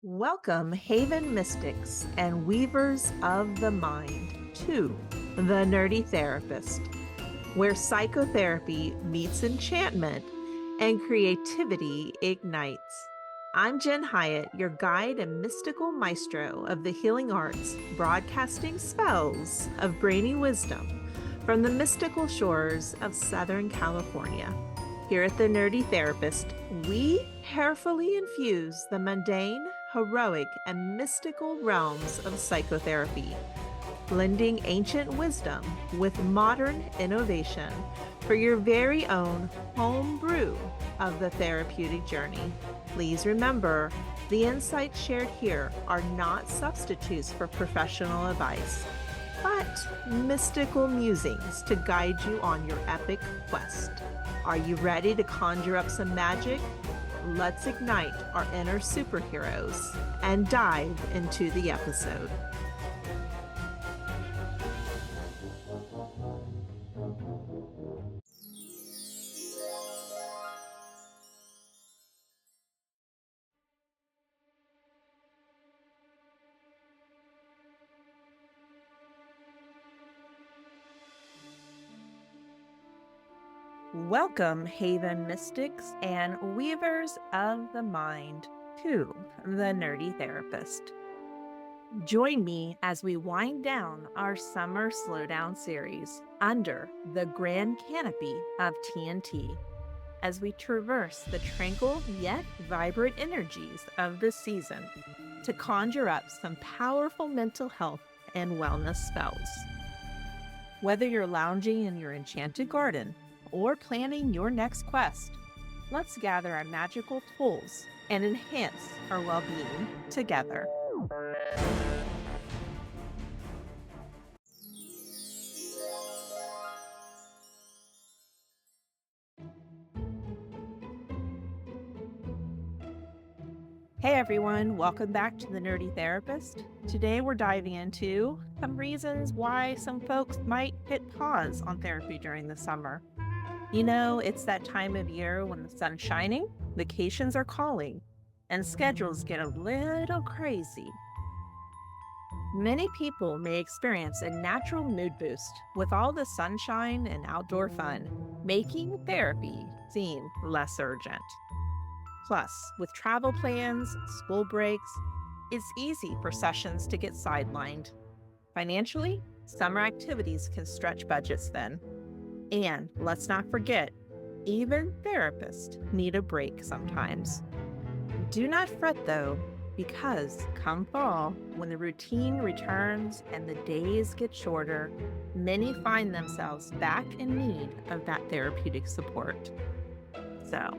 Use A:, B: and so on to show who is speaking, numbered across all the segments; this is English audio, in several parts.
A: Welcome, Haven Mystics and Weavers of the Mind, to the Nerdie Therapist, where psychotherapy meets enchantment and creativity ignites. I'm Jen Hyatt, your guide and mystical maestro of the healing arts, broadcasting spells of brainy wisdom from the mystical shores of Southern California. Here at the Nerdie Therapist, we carefully infuse the mundane, heroic, and mystical realms of psychotherapy, blending ancient wisdom with modern innovation for your very own home brew of the therapeutic journey. Please remember, the insights shared here are not substitutes for professional advice, but mystical musings to guide you on your epic quest. Are you ready to conjure up some magic? Let's ignite our inner superheroes and dive into the episode. Welcome, Haven Mystics and Weavers of the Mind, to the Nerdie Therapist. Join me as we wind down our summer slowdown series under the grand canopy of TNT as we traverse the tranquil yet vibrant energies of the season to conjure up some powerful mental health and wellness spells. Whether you're lounging in your enchanted garden or planning your next quest, let's gather our magical tools and enhance our well-being together. Hey everyone, welcome back to the Nerdie Therapist. Today we're diving into some reasons why some folks might hit pause on therapy during the summer. You know, it's that time of year when the sun's shining, vacations are calling, and schedules get a little crazy. Many people may experience a natural mood boost with all the sunshine and outdoor fun, making therapy seem less urgent. Plus, with travel plans, school breaks, it's easy for sessions to get sidelined. Financially, summer activities can stretch budgets then. And let's not forget, even therapists need a break sometimes. Do not fret though, because come fall, when the routine returns and the days get shorter, many find themselves back in need of that therapeutic support. So,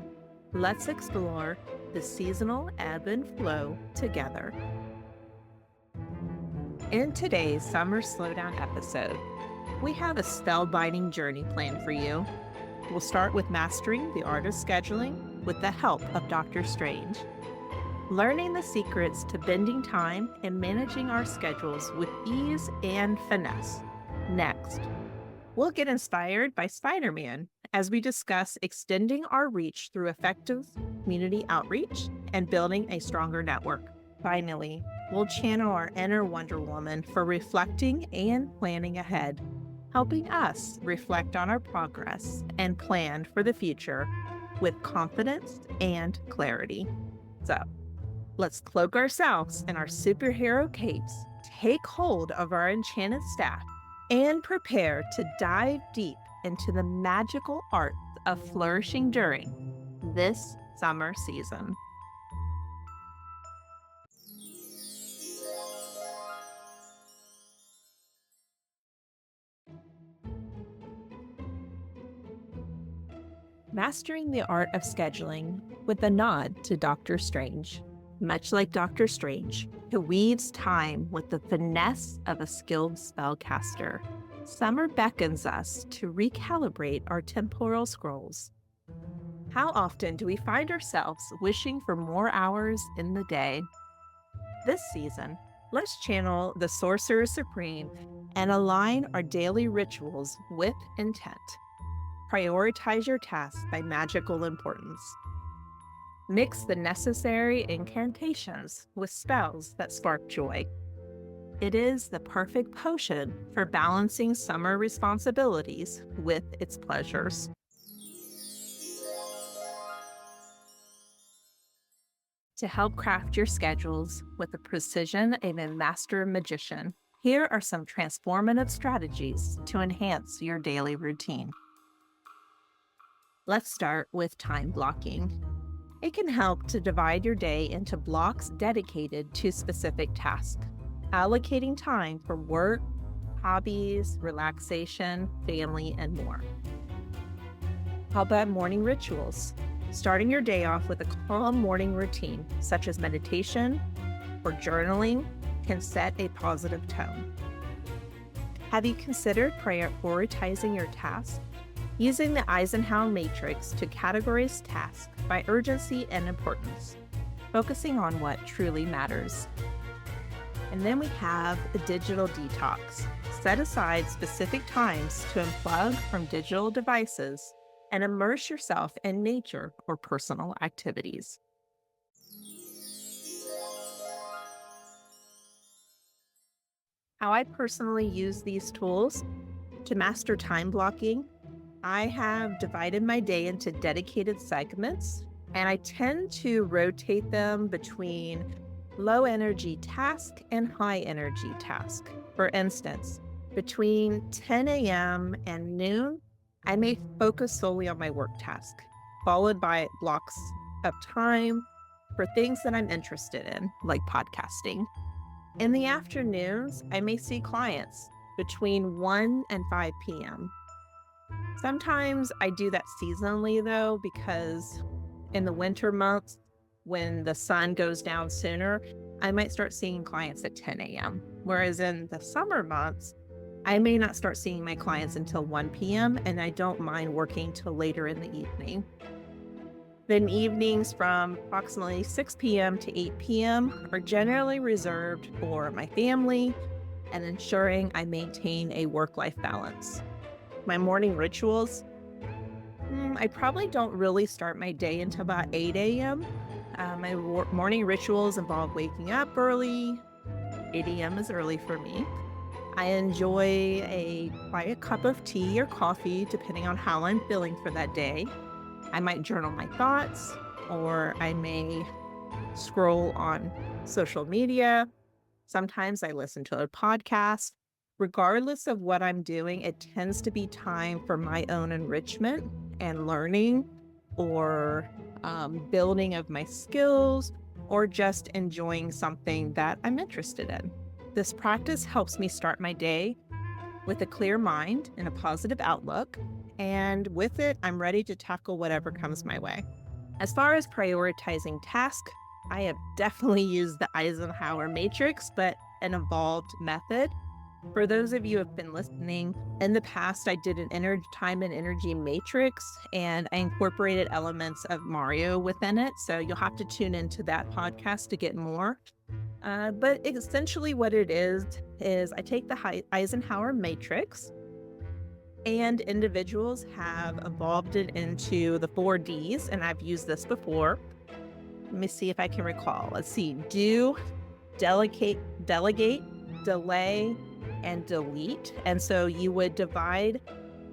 A: let's explore the seasonal ebb and flow together. In today's Summer Slowdown episode, we have a spellbinding journey planned for you. We'll start with mastering the art of scheduling with the help of Dr. Strange, learning the secrets to bending time and managing our schedules with ease and finesse. Next, we'll get inspired by Spider-Man as we discuss extending our reach through effective community outreach and building a stronger network. Finally, we'll channel our inner Wonder Woman for reflecting and planning ahead, helping us reflect on our progress and plan for the future with confidence and clarity. So, let's cloak ourselves in our superhero capes, take hold of our enchanted staff, and prepare to dive deep into the magical art of flourishing during this summer season. Mastering the art of scheduling with a nod to Dr. Strange. Much like Dr. Strange, who weaves time with the finesse of a skilled spellcaster, summer beckons us to recalibrate our temporal scrolls. How often do we find ourselves wishing for more hours in the day? This season, let's channel the Sorcerer Supreme and align our daily rituals with intent. Prioritize your tasks by magical importance. Mix the necessary incantations with spells that spark joy. It is the perfect potion for balancing summer responsibilities with its pleasures. To help craft your schedules with the precision of a master magician, here are some transformative strategies to enhance your daily routine. Let's start with time blocking. It can help to divide your day into blocks dedicated to specific tasks, allocating time for work, hobbies, relaxation, family, and more. How about morning rituals? Starting your day off with a calm morning routine, such as meditation or journaling, can set a positive tone. Have you considered prioritizing your tasks? Using the Eisenhower matrix to categorize tasks by urgency and importance, focusing on what truly matters. And then we have the digital detox. Set aside specific times to unplug from digital devices and immerse yourself in nature or personal activities. How I personally use these tools to master time blocking, I have divided my day into dedicated segments, and I tend to rotate them between low energy task and high energy task. For instance, between 10 a.m. and noon, I may focus solely on my work task, followed by blocks of time for things that I'm interested in, like podcasting. In the afternoons, I may see clients between 1 and 5 p.m. Sometimes I do that seasonally, though, because in the winter months, when the sun goes down sooner, I might start seeing clients at 10 a.m. Whereas in the summer months, I may not start seeing my clients until 1 p.m., and I don't mind working till later in the evening. Then evenings from approximately 6 p.m. to 8 p.m. are generally reserved for my family and ensuring I maintain a work-life balance. My morning rituals, I probably don't really start my day until about 8 a.m. My morning rituals involve waking up early. 8 a.m. is early for me. I enjoy a quiet cup of tea or coffee, depending on how I'm feeling for that day. I might journal my thoughts, or I may scroll on social media. Sometimes I listen to a podcast. Regardless of what I'm doing, it tends to be time for my own enrichment and learning, or building of my skills, or just enjoying something that I'm interested in. This practice helps me start my day with a clear mind and a positive outlook, and with it, I'm ready to tackle whatever comes my way. As far as prioritizing tasks, I have definitely used the Eisenhower matrix, but an evolved method. For those of you who have been listening, in the past, I did an time and energy matrix, and I incorporated elements of Mario within it. So you'll have to tune into that podcast to get more. But essentially what it is I take the Eisenhower matrix, and individuals have evolved it into the 4 Ds, and I've used this before. Let me see if I can recall. Let's see. Do, delegate, delay, and delete. And so you would divide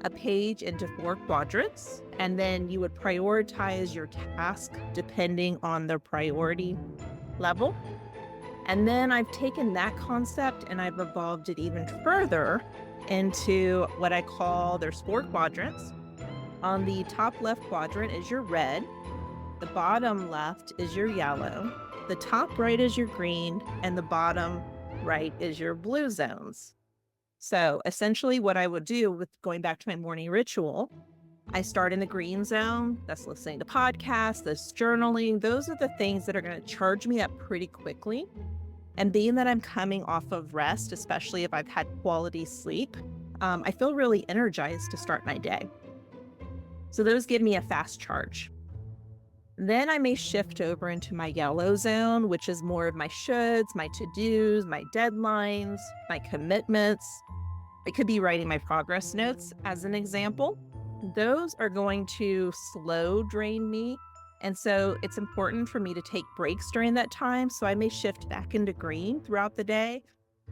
A: a page into 4 quadrants, and then you would prioritize your task depending on the priority level. And then I've taken that concept and I've evolved it even further into what I call, there's 4 quadrants. On the top left quadrant is your red, the bottom left is your yellow, the top right is your green, and the bottom right is your blue zones. So essentially what I would do, with going back to my morning ritual, I start in the green zone. That's listening to podcasts, that's journaling. Those are the things that are going to charge me up pretty quickly. And being that I'm coming off of rest, especially if I've had quality sleep, I feel really energized to start my day. So those give me a fast charge. Then I may shift over into my yellow zone, which is more of my shoulds, my to-dos, my deadlines, my commitments. I could be writing my progress notes as an example. Those are going to slow drain me And so it's important for me to take breaks during that time. So I may shift back into green throughout the day,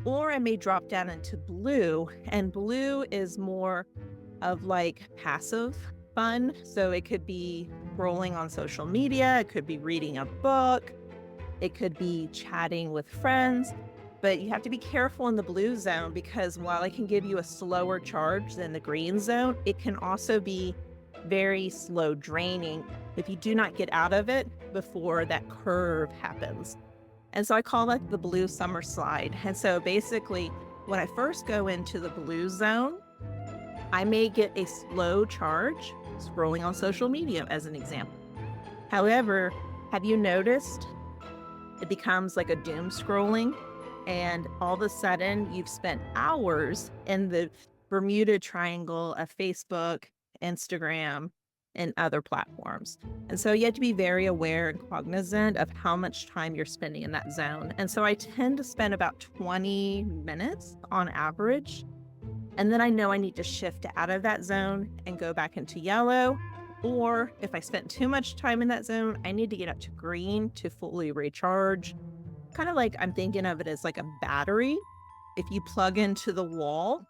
A: or I may drop down into blue. And blue is more of like passive fun. So it could be scrolling on social media, it could be reading a book, it could be chatting with friends. But you have to be careful in the blue zone because while it can give you a slower charge than the green zone, it can also be very slow draining if you do not get out of it before that curve happens. And so I call that the blue summer slide. And so basically, when I first go into the blue zone, I may get a slow charge scrolling on social media, as an example. However, have you noticed it becomes like a doom scrolling? And all of a sudden, you've spent hours in the Bermuda Triangle of Facebook, Instagram, and other platforms. And so you have to be very aware and cognizant of how much time you're spending in that zone. And so I tend to spend about 20 minutes on average. And then I know I need to shift out of that zone and go back into yellow. Or if I spent too much time in that zone, I need to get up to green to fully recharge. Kind of like I'm thinking of it as like a battery. If you plug into the wall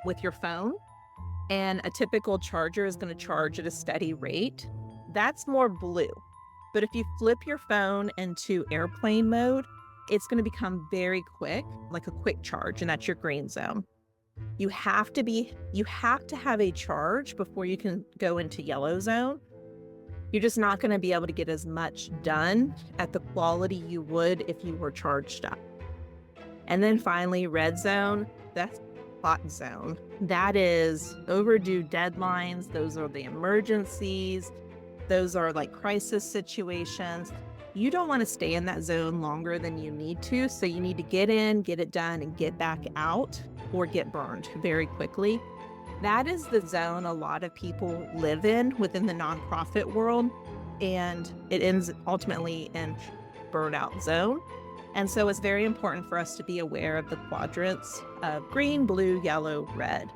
A: with your phone, and a typical charger is going to charge at a steady rate, that's more blue. But if you flip your phone into airplane mode, it's going to become very quick, like a quick charge, and that's your green zone. You have to have a charge before you can go into yellow zone. You're just not going to be able to get as much done at the quality you would if you were charged up. And then finally, red zone, that's hot zone. That is overdue deadlines. Those are the emergencies. Those are like crisis situations. You don't want to stay in that zone longer than you need to. So you need to get in, get it done, and get back out or get burned very quickly. That is the zone a lot of people live in within the nonprofit world, and it ends ultimately in burnout zone. And so it's very important for us to be aware of the quadrants of green, blue, yellow, red.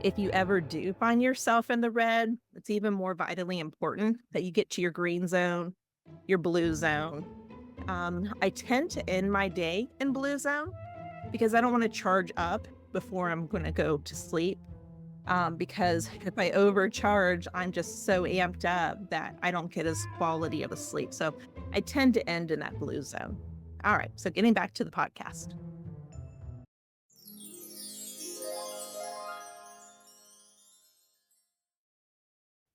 A: If you ever do find yourself in the red, it's even more vitally important that you get to your green zone, your blue zone. I tend to end my day in blue zone because I don't want to charge up before I'm going to go to sleep. Because if I overcharge, I'm just so amped up that I don't get as quality of a sleep. So I tend to end in that blue zone. All right, so getting back to the podcast.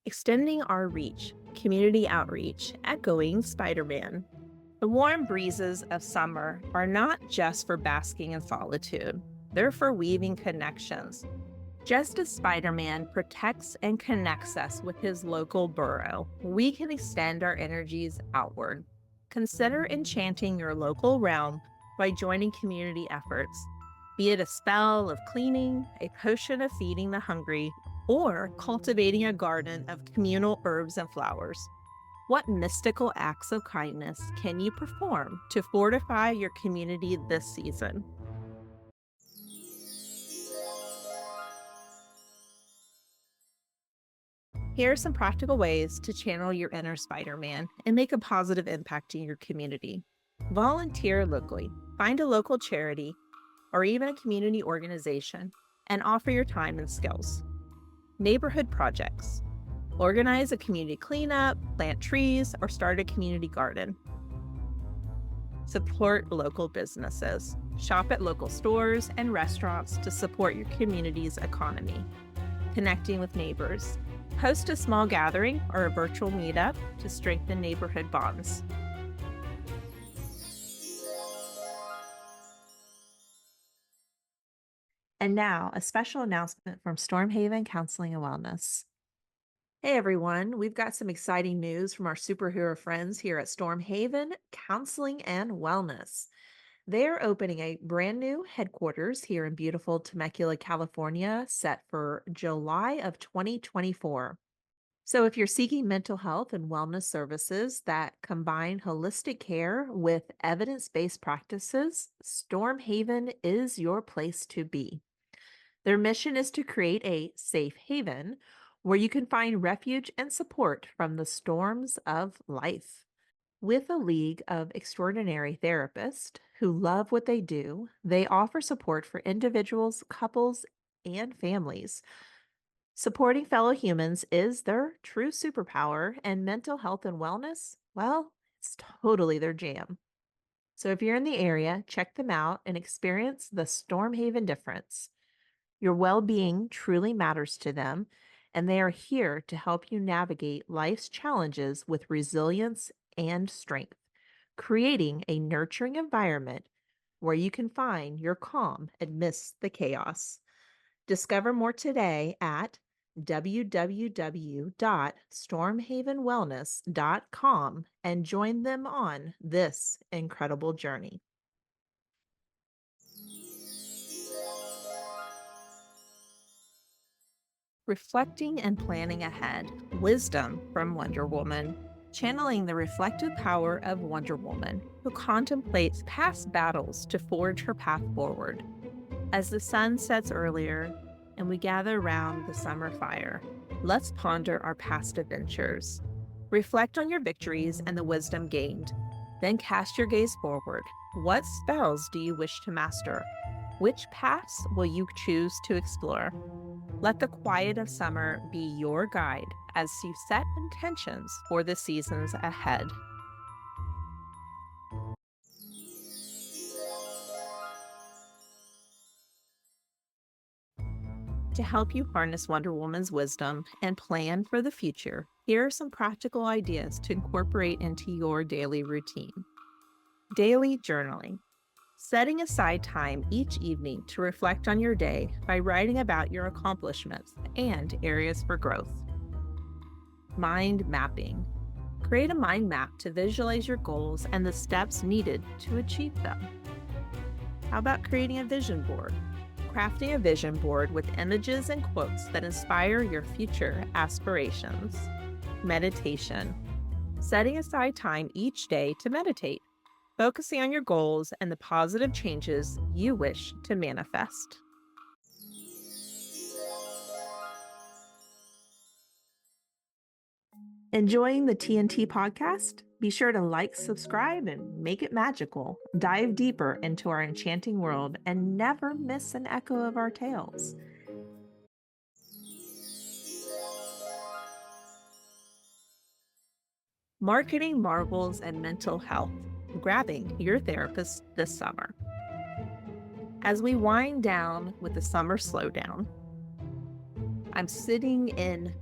A: Extending our reach, community outreach, echoing Spider-Man. The warm breezes of summer are not just for basking in solitude. They're for weaving connections. Just as Spider-Man protects and connects us with his local burrow, we can extend our energies outward. Consider enchanting your local realm by joining community efforts, be it a spell of cleaning, a potion of feeding the hungry, or cultivating a garden of communal herbs and flowers. What mystical acts of kindness can you perform to fortify your community this season? Here are some practical ways to channel your inner Spider-Man and make a positive impact in your community. Volunteer locally. Find a local charity or even a community organization and offer your time and skills. Neighborhood projects. Organize a community cleanup, plant trees, or start a community garden. Support local businesses. Shop at local stores and restaurants to support your community's economy. Connecting with neighbors. Host a small gathering or a virtual meetup to strengthen neighborhood bonds. And now, a special announcement from Stormhaven Counseling and Wellness. Hey everyone, we've got some exciting news from our superhero friends here at Stormhaven Counseling and Wellness. They're opening a brand new headquarters here in beautiful Temecula, California, set for July of 2024. So if you're seeking mental health and wellness services that combine holistic care with evidence-based practices, Stormhaven is your place to be. Their mission is to create a safe haven where you can find refuge and support from the storms of life. With a league of extraordinary therapists who love what they do, they offer support for individuals, couples, and families. Supporting fellow humans is their true superpower, and mental health and wellness, well, it's totally their jam. So if you're in the area, check them out and experience the Stormhaven difference. Your well being truly matters to them, and they are here to help you navigate life's challenges with resilience and strength, creating a nurturing environment where you can find your calm amidst the chaos. Discover more today at www.stormhavenwellness.com and join them on this incredible journey. Reflecting and planning ahead. Wisdom from Wonder Woman. Channeling the reflective power of Wonder Woman, who contemplates past battles to forge her path forward. As the sun sets earlier and we gather around the summer fire, let's ponder our past adventures. Reflect on your victories and the wisdom gained. Then cast your gaze forward. What spells do you wish to master? Which paths will you choose to explore? Let the quiet of summer be your guide as you set intentions for the seasons ahead. To help you harness Wonder Woman's wisdom and plan for the future, here are some practical ideas to incorporate into your daily routine. Daily journaling. Setting aside time each evening to reflect on your day by writing about your accomplishments and areas for growth. Mind mapping. Create a mind map to visualize your goals and the steps needed to achieve them. How about creating a vision board? Crafting a vision board with images and quotes that inspire your future aspirations. Meditation. Setting aside time each day to meditate, focusing on your goals and the positive changes you wish to manifest. Enjoying the TNT podcast? Be sure to like, subscribe, and make it magical. Dive deeper into our enchanting world and never miss an echo of our tales. Marketing marvels and mental health. Grabbing your therapist this summer. As we wind down with the summer slowdown, I'm sitting in,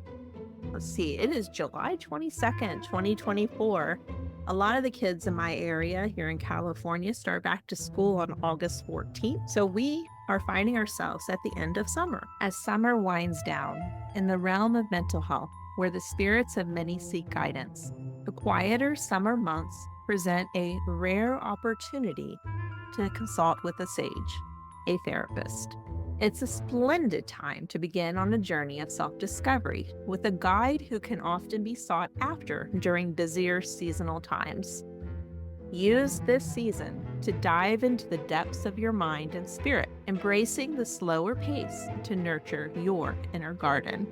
A: it is July 22nd, 2024. A lot of the kids in my area here in California start back to school on August 14th. So we are finding ourselves at the end of summer. As summer winds down in the realm of mental health, where the spirits of many seek guidance, the quieter summer months present a rare opportunity to consult with a sage, a therapist. It's a splendid time to begin on a journey of self-discovery with a guide who can often be sought after during busier seasonal times. Use this season to dive into the depths of your mind and spirit, embracing the slower pace to nurture your inner garden.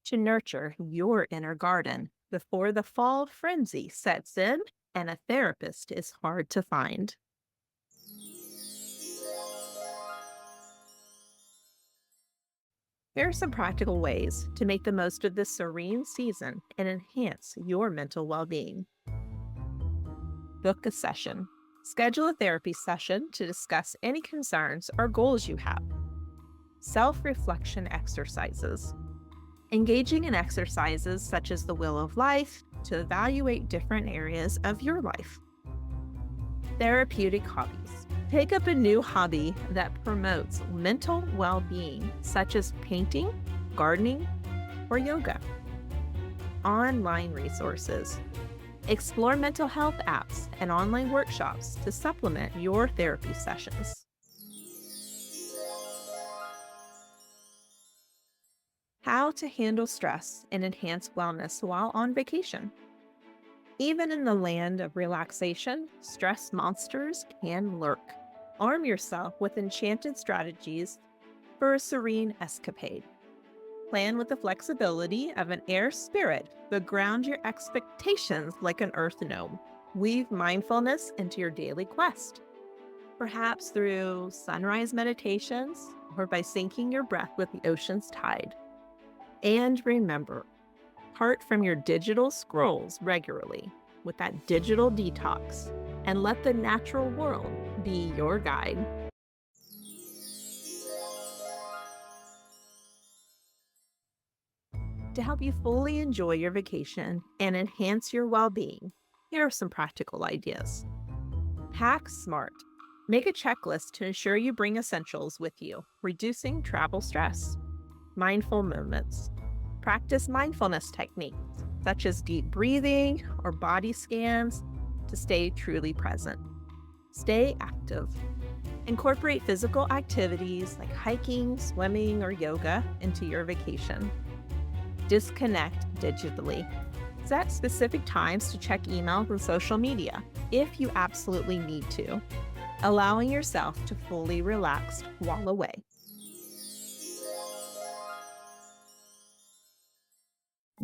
A: To nurture your inner garden before the fall frenzy sets in and a therapist is hard to find. Here are some practical ways to make the most of this serene season and enhance your mental well-being. Book a session. Schedule a therapy session to discuss any concerns or goals you have. Self-reflection exercises. Engaging in exercises such as the Wheel of Life to evaluate different areas of your life. Therapeutic hobbies. Take up a new hobby that promotes mental well-being, such as painting, gardening, or yoga. Online resources. Explore mental health apps and online workshops to supplement your therapy sessions. How to handle stress and enhance wellness while on vacation. Even in the land of relaxation, stress monsters can lurk. Arm yourself with enchanted strategies for a serene escapade. Plan with the flexibility of an air spirit, but ground your expectations like an earth gnome. Weave mindfulness into your daily quest, perhaps through sunrise meditations or by syncing your breath with the ocean's tide. And remember, part from your digital scrolls regularly with that digital detox and let the natural world be your guide. To help you fully enjoy your vacation and enhance your well-being, here are some practical ideas. Pack smart. Make a checklist to ensure you bring essentials with you, reducing travel stress. Mindful moments. Practice mindfulness techniques, such as deep breathing or body scans, to stay truly present. Stay active. Incorporate physical activities like hiking, swimming, or yoga into your vacation. Disconnect digitally. Set specific times to check emails and social media if you absolutely need to, allowing yourself to fully relax while away.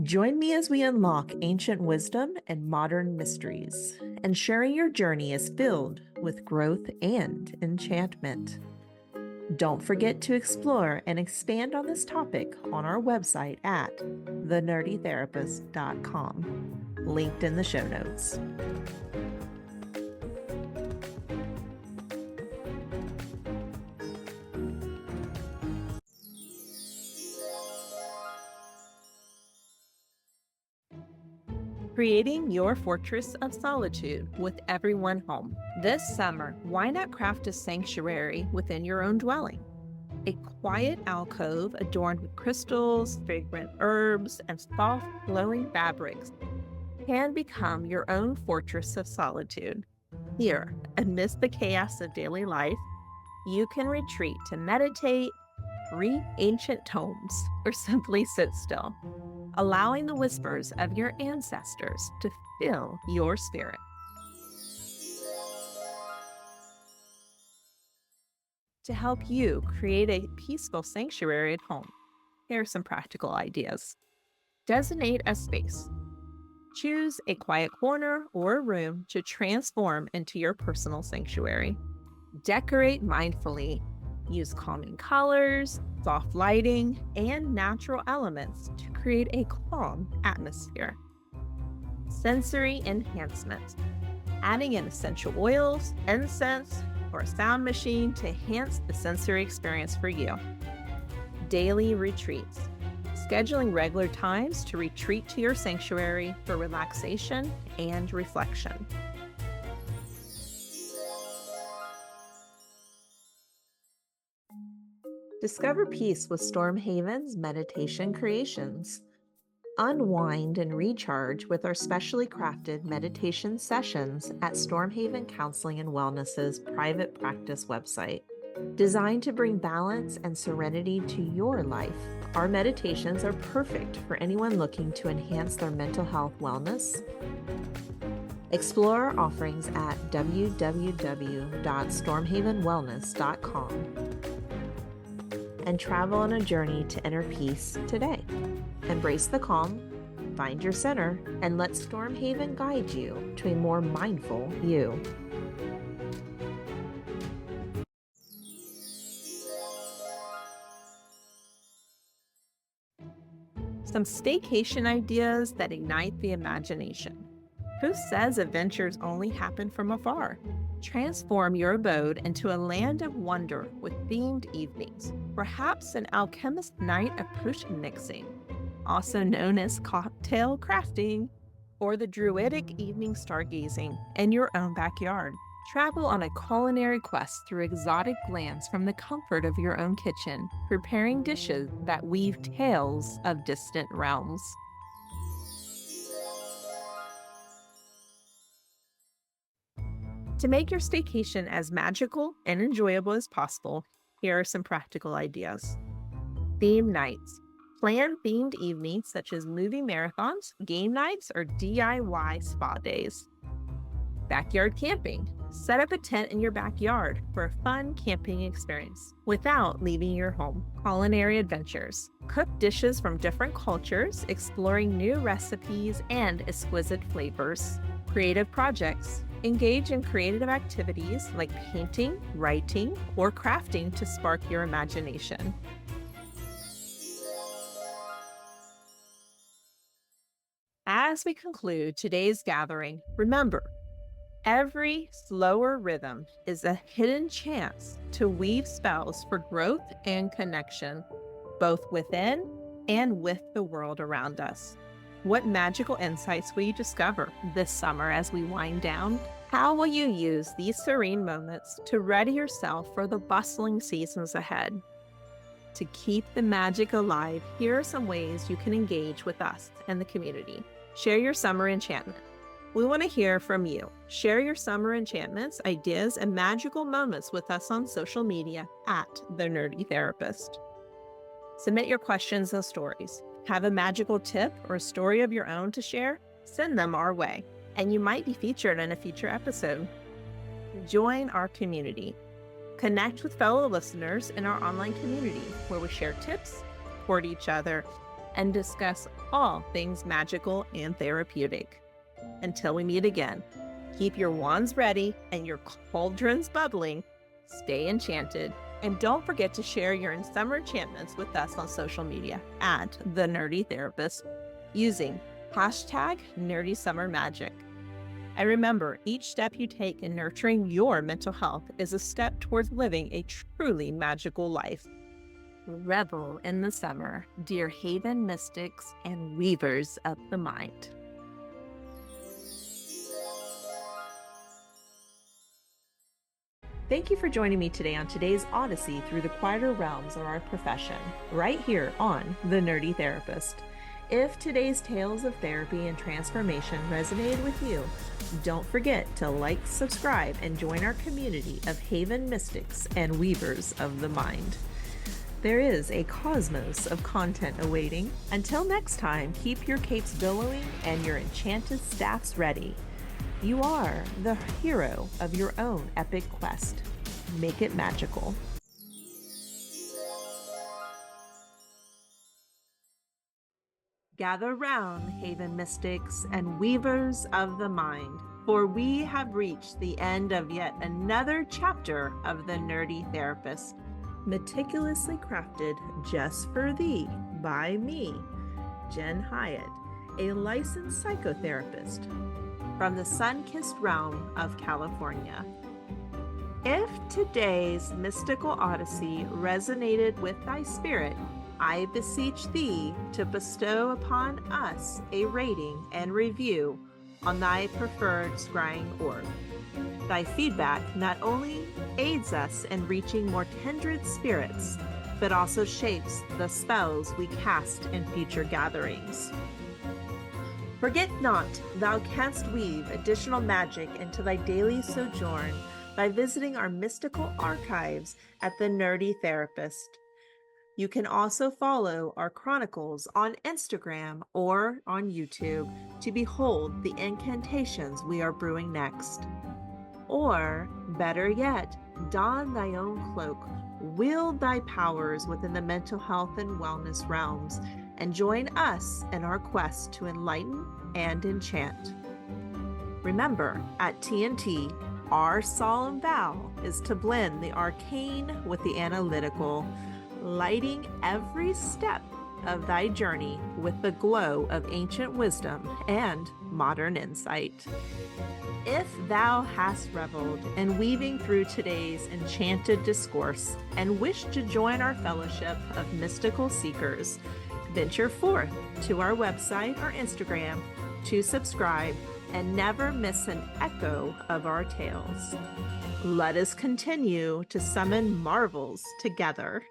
A: Join me as we unlock ancient wisdom and modern mysteries, ensuring your journey is filled with growth and enchantment. Don't forget to explore and expand on this topic on our website at thenerditherapist.com, linked in the show notes. Creating your fortress of solitude with everyone home. This summer, why not craft a sanctuary within your own dwelling? A quiet alcove adorned with crystals, fragrant herbs, and soft, glowing fabrics can become your own fortress of solitude. Here, amidst the chaos of daily life, you can retreat to meditate, read ancient tomes, or simply sit still, allowing the whispers of your ancestors to fill your spirit. To help you create a peaceful sanctuary at home, here are some practical ideas. Designate a space. Choose a quiet corner or room to transform into your personal sanctuary. Decorate mindfully. Use calming colors, soft lighting, and natural elements to create a calm atmosphere. Sensory enhancement. Adding in essential oils, incense, or a sound machine to enhance the sensory experience for you. Daily retreats. Scheduling regular times to retreat to your sanctuary for relaxation and reflection. Discover peace with Stormhaven's meditation creations. Unwind and recharge with our specially crafted meditation sessions at Stormhaven Counseling and Wellness's private practice website. Designed to bring balance and serenity to your life, our meditations are perfect for anyone looking to enhance their mental health wellness. Explore our offerings at www.stormhavenwellness.com and travel on a journey to inner peace today. Embrace the calm, find your center, and let Stormhaven guide you to a more mindful you. Some staycation ideas that ignite the imagination. Who says adventures only happen from afar? Transform your abode into a land of wonder with themed evenings, perhaps an alchemist night of potion mixing, also known as cocktail crafting, or the druidic evening stargazing in your own backyard. Travel on a culinary quest through exotic lands from the comfort of your own kitchen, preparing dishes that weave tales of distant realms. To make your staycation as magical and enjoyable as possible, here are some practical ideas. Theme nights. Plan themed evenings such as movie marathons, game nights, or DIY spa days. Backyard camping. Set up a tent in your backyard for a fun camping experience without leaving your home. Culinary adventures. Cook dishes from different cultures, exploring new recipes and exquisite flavors. Creative projects. Engage in creative activities like painting, writing, or crafting to spark your imagination. As we conclude today's gathering, remember, every slower rhythm is a hidden chance to weave spells for growth and connection, both within and with the world around us. What magical insights will you discover this summer as we wind down? How will you use these serene moments to ready yourself for the bustling seasons ahead? To keep the magic alive, here are some ways you can engage with us and the community. Share your summer enchantment. We want to hear from you. Share your summer enchantments, ideas, and magical moments with us on social media at The Nerdie Therapist. Submit your questions and stories. Have a magical tip or a story of your own to share? Send them our way, and you might be featured in a future episode. Join our community. Connect with fellow listeners in our online community where we share tips, support each other, and discuss all things magical and therapeutic. Until we meet again, keep your wands ready and your cauldrons bubbling. Stay enchanted. And don't forget to share your summer enchantments with us on social media at The Nerdie Therapist using hashtag #NerdieSummerMagic. And remember, each step you take in nurturing your mental health is a step towards living a truly magical life. Revel in the summer, dear Haven mystics and weavers of the mind. Thank you for joining me today on today's odyssey through the quieter realms of our profession, right here on The Nerdie Therapist. If today's tales of therapy and transformation resonated with you, don't forget to like, subscribe, and join our community of Haven mystics and weavers of the mind. There is a cosmos of content awaiting. Until next time, keep your capes billowing and your enchanted staffs ready. You are the hero of your own epic quest. Make it magical. Gather round, Haven mystics and weavers of the mind, for we have reached the end of yet another chapter of The Nerdie Therapist, meticulously crafted just for thee by me, Jen Hyatt, a licensed psychotherapist from the sun-kissed realm of California. If today's mystical odyssey resonated with thy spirit, I beseech thee to bestow upon us a rating and review on thy preferred scrying orb. Thy feedback not only aids us in reaching more kindred spirits, but also shapes the spells we cast in future gatherings. Forget not, thou canst weave additional magic into thy daily sojourn by visiting our mystical archives at The Nerdie Therapist. You can also follow our chronicles on Instagram or on YouTube to behold the incantations we are brewing next. Or, better yet, don thy own cloak, wield thy powers within the mental health and wellness realms, and join us in our quest to enlighten and enchant. Remember, at TNT, our solemn vow is to blend the arcane with the analytical, lighting every step of thy journey with the glow of ancient wisdom and modern insight. If thou hast reveled in weaving through today's enchanted discourse and wish to join our fellowship of mystical seekers, venture forth to our website or Instagram to subscribe and never miss an echo of our tales. Let us continue to summon marvels together.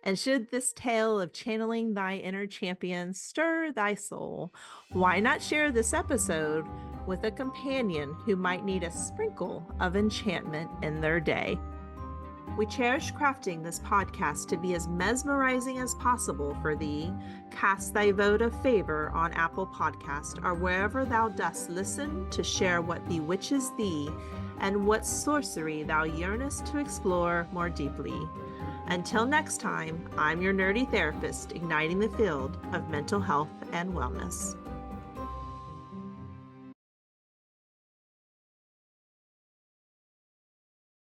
A: And should this tale of channeling thy inner champion stir thy soul, why not share this episode with a companion who might need a sprinkle of enchantment in their day? We cherish crafting this podcast to be as mesmerizing as possible for thee. Cast thy vote of favor on Apple Podcast or wherever thou dost listen to share what bewitches thee and what sorcery thou yearnest to explore more deeply. Until next time, I'm your nerdy therapist, igniting the field of mental health and wellness.